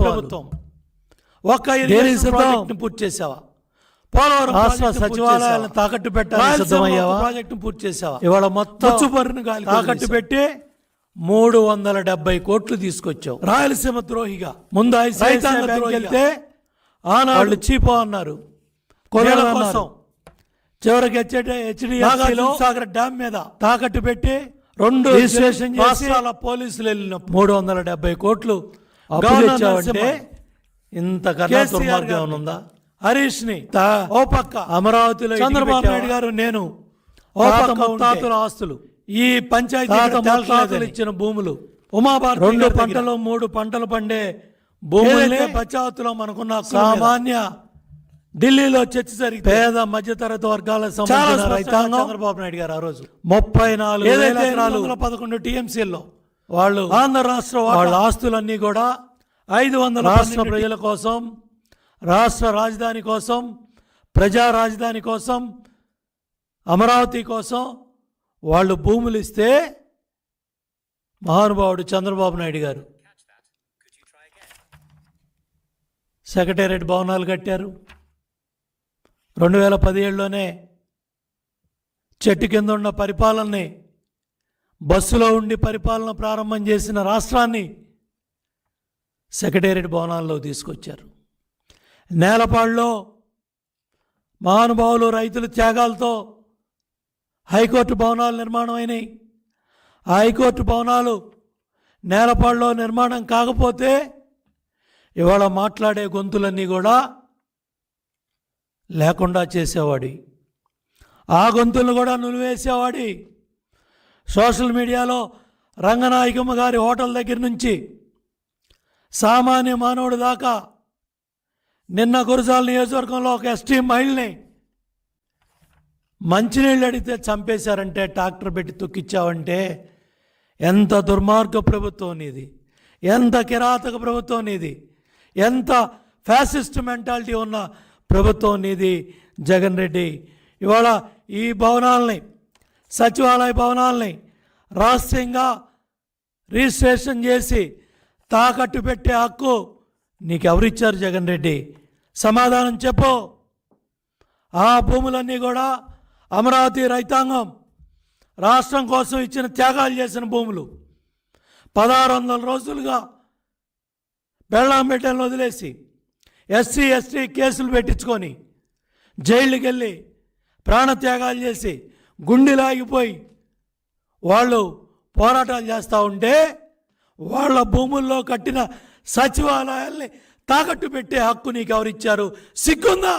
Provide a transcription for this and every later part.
ప్రభుత్వం ఒక్క ప్రాజెక్టును పూర్తి చేసావా? పోలవరం రాష్ట్ర సచివాలయాలను తాకట్టు పెట్టాలని ప్రాజెక్టును పూర్తి చేసావా? ఇవాళ మొత్తం తాకట్టు పెట్టి 370 కోట్లు తీసుకొచ్చావు. రాయలసీమ ద్రోహిగా ముందు వెళ్తే ఆనాళ్ళు చీపో అన్నారు, కొనేల కోసం. చివరికి హెచ్డిఎఫ్సిలో సాగర్ డ్యామ్ మీద తాకట్టు పెట్టి 2 రిజిస్ట్రేషన్ రాష్ట్రాల పోలీసులు వెళ్ళిన 370 కోట్లు అంటే ఇంత దుర్మార్గం ఉందా? హరీష్ ని ఓ పక్క అమరావతిలో చంద్రబాబు నాయుడు గారు, నేను ఓ పక్క ముత్తాతల ఆస్తులు, ఈ పంచాయతీ ఇచ్చిన భూములు, ఉమాభారతి 2 పంటలు 3 పంటలు పండే భూములే పంచాయతీలో మనకున్న సామాన్య ఢిల్లీలో చర్చ జరిగి పేద మధ్యతరగతి వర్గాలకు సంబంధించిన రైతాంగం చంద్రబాబు నాయుడు గారు ఆ రోజు 34,11 టీఎంసీల్లో వాళ్ళు ఆంధ్ర రాష్ట్ర వాళ్ళ ఆస్తులన్నీ కూడా 500 రాష్ట్ర ప్రజల కోసం, రాష్ట్ర రాజధాని కోసం, ప్రజా రాజధాని కోసం, అమరావతి కోసం వాళ్ళు భూములు ఇస్తే మహానుభావుడు చంద్రబాబు నాయుడు గారు సెక్రటేరియట్ భవనాలు కట్టారు. 2017లోనే చెట్టు కింద ఉన్న పరిపాలనని బస్సులో ఉండి పరిపాలన ప్రారంభం చేసిన రాష్ట్రాన్ని సెక్రటేరియట్ భవనాల్లో తీసుకొచ్చారు. నేలపాడులో మహానుభావులు రైతుల త్యాగాలతో హైకోర్టు భవనాలు నిర్మాణం అయినాయి. ఆ హైకోర్టు భవనాలు నేలపాడులో నిర్మాణం కాకపోతే ఇవాళ మాట్లాడే గొంతులన్నీ కూడా లేకుండా చేసేవాడి, ఆ గొంతులను కూడా నులివేసేవాడి. సోషల్ మీడియాలో రంగనాయకమ్మ గారి హోటల్ దగ్గర నుంచి సామాన్య మానవుడి దాకా, నిన్న గురజాల నియోజకవర్గంలో ఒక ఎస్టీ మహిళని మంచినీళ్ళు అడిగితే చంపేశారంటే, ట్రాక్టర్ పెట్టి తొక్కిచ్చావంటే ఎంత దుర్మార్గ ప్రభుత్వం ఇది, ఎంత కిరాతక ప్రభుత్వం ఇది, ఎంత ఫ్యాసిస్ట్ మెంటాలిటీ ఉన్న ప్రభుత్వం ఇది జగన్ రెడ్డి. ఇవాళ ఈ భవనాలని, సచివాలయ భవనాలని రహస్యంగా రిజిస్ట్రేషన్ చేసి తాకట్టు పెట్టే హక్కు నీకెవరిచ్చారు జగన్ రెడ్డి? సమాధానం చెప్పు. ఆ భూములన్నీ కూడా అమరావతి రైతాంగం రాష్ట్రం కోసం ఇచ్చిన త్యాగాలు చేసిన భూములు. 1600 రోజులుగా బెళ్ళాంబెట్టలను వదిలేసి ఎస్సీ ఎస్టీ కేసులు పెట్టించుకొని జైళ్ళకి వెళ్ళి ప్రాణత్యాగాలు చేసి గుండెలాగిపోయి వాళ్ళు పోరాటాలు చేస్తూ ఉంటే వాళ్ళ భూముల్లో కట్టిన సచివాలయాల్ని తాకట్టు పెట్టే హక్కు నీకు ఎవరిచ్చారు? సిగ్గుందా?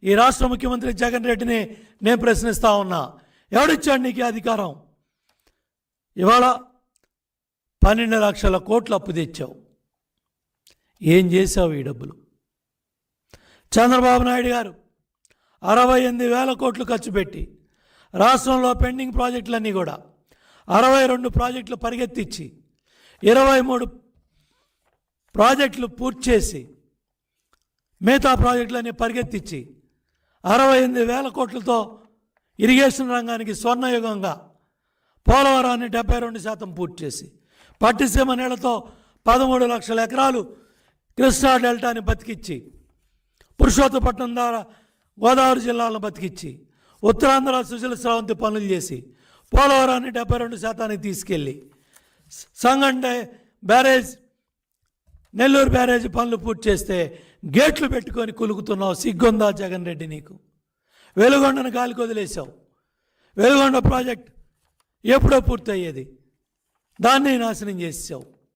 ఈ రాష్ట్ర ముఖ్యమంత్రి జగన్ రెడ్డిని నేను ప్రశ్నిస్తూ ఉన్నా, ఎవడిచ్చాడు నీకు అధికారం? ఇవాళ 12 లక్షల కోట్లు అప్పు తెచ్చావు. ఏం చేసావు ఈ డబ్బులు? చంద్రబాబు నాయుడు గారు 68,000 కోట్లు ఖర్చు పెట్టి రాష్ట్రంలో పెండింగ్ ప్రాజెక్టులన్నీ కూడా 62 ప్రాజెక్టులు పరిగెత్తించి 23 ప్రాజెక్టులు పూర్తి చేసి మిగతా ప్రాజెక్టులన్నీ పరిగెత్తించి 68,000 కోట్లతో ఇరిగేషన్ రంగానికి స్వర్ణయుగంగా పోలవరాన్ని 72% పూర్తి చేసి పట్టిసీమ నీళ్లతో 13 లక్షల ఎకరాలు కృష్ణా డెల్టాని బతికిచ్చి పురుషోత్తపట్నం ద్వారా గోదావరి జిల్లాలను బతికిచ్చి ఉత్తరాంధ్ర సుజల స్రవంతి పనులు చేసి పోలవరాన్ని 72% తీసుకెళ్ళి సంగం బ్యారేజ్, నెల్లూరు బ్యారేజ్ పనులు పూర్తి చేస్తే గేట్లు పెట్టుకొని కులుకుతున్నావు. సిగ్గుందా జగన్ రెడ్డి నీకు? వెలుగొండను గాలికి వదిలేసావు. వెలుగొండ ప్రాజెక్ట్ ఎప్పుడో పూర్తి అయ్యేది, దాన్ని నాశనం చేసావు.